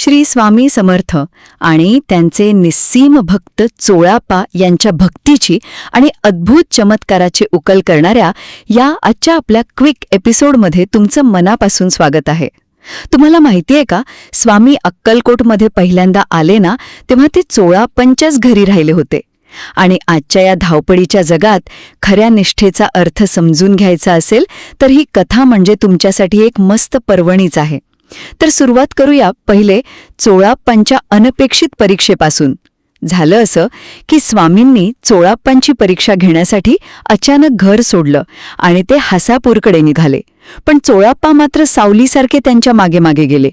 श्री स्वामी समर्थ आणि त्यांचे निस्सीम भक्त चोळाप्पा यांच्या भक्तीची आणि अद्भुत चमत्काराची उकल करणाऱ्या या आजच्या आपल्या क्विक एपिसोडमध्ये तुमचं मनापासून स्वागत आहे. तुम्हाला माहितीये का, स्वामी अक्कलकोटमध्ये पहिल्यांदा आले ना, तेव्हा ते चोळाप्पांच्याच घरी राहिले होते. आणि आजच्या या धावपळीच्या जगात खऱ्या निष्ठेचा अर्थ समजून घ्यायचा असेल तर ही कथा म्हणजे तुमच्यासाठी एक मस्त पर्वणीच आहे. तर सुरुवात करूया पहिले चोळाप्पांच्या अनपेक्षित परीक्षेपासून. झालं असं की स्वामींनी चोळाप्पांची परीक्षा घेण्यासाठी अचानक घर सोडलं आणि ते हासापूरकडे निघाले. पण चोळाप्पा मात्र सावलीसारखे त्यांच्या मागे मागे गेले.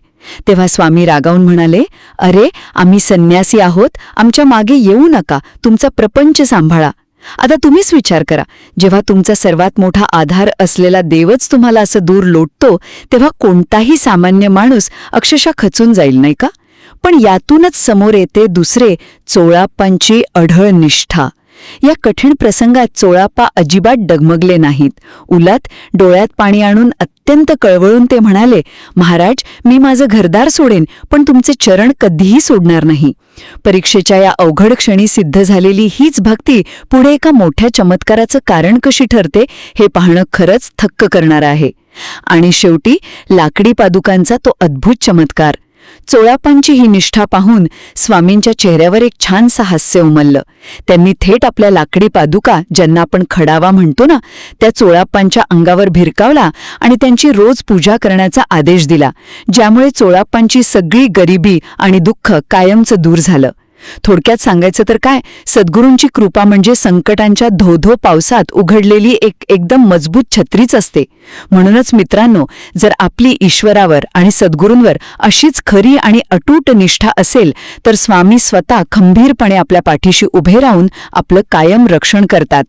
तेव्हा स्वामी रागावून म्हणाले, "अरे, आम्ही संन्यासी आहोत, आमच्या मागे येऊ नका, तुमचा प्रपंच सांभाळा." आता तुम्हीच विचार करा, जेव्हा तुमचा सर्वात मोठा आधार असलेला देवच तुम्हाला असं दूर लोटतो, तेव्हा कोणताही सामान्य माणूस अक्षरशः खचून जाईल, नाही का? पण यातूनच समोर येते दुसरे चोळाप्पांची अढळ निष्ठा. या कठीण प्रसंगात चोळाप्पा अजिबात डगमगले नाहीत. उलट डोळ्यात पाणी आणून अत्यंत कळवळून ते म्हणाले, "महाराज, मी माझं घरदार सोडेन, पण तुमचे चरण कधीही सोडणार नाही." परीक्षेच्या या अवघड क्षणी सिद्ध झालेली हीच भक्ती पुढे एका मोठ्या चमत्काराचं कारण कशी ठरते हे पाहणं खरंच थक्क करणारं आहे. आणि शेवटी लाकडी पादुकांचा तो अद्भुत चमत्कार. चोळाप्पांची ही निष्ठा पाहून स्वामींच्या चेहऱ्यावर एक छानसं हास्य उमललं. त्यांनी थेट आपल्या लाकडी पादुका, ज्यांना आपण खडावा म्हणतो ना, त्या चोळाप्पांच्या अंगावर भिरकावला आणि त्यांची रोज पूजा करण्याचा आदेश दिला, ज्यामुळे चोळाप्पांची सगळी गरिबी आणि दुःख कायमचं दूर झालं. थोडक्यात सांगायचं तर काय, सद्गुरूंची कृपा म्हणजे संकटांच्या धो-धो पावसात उघडलेली एकदम मजबूत छत्रीच असते. म्हणूनच मित्रांनो, जर आपली ईश्वरावर आणि सद्गुरूंवर अशीच खरी आणि अटूट निष्ठा असेल तर स्वामी स्वतः खंबीरपणे आपल्या पाठीशी उभे राहून आपलं कायम रक्षण करतात.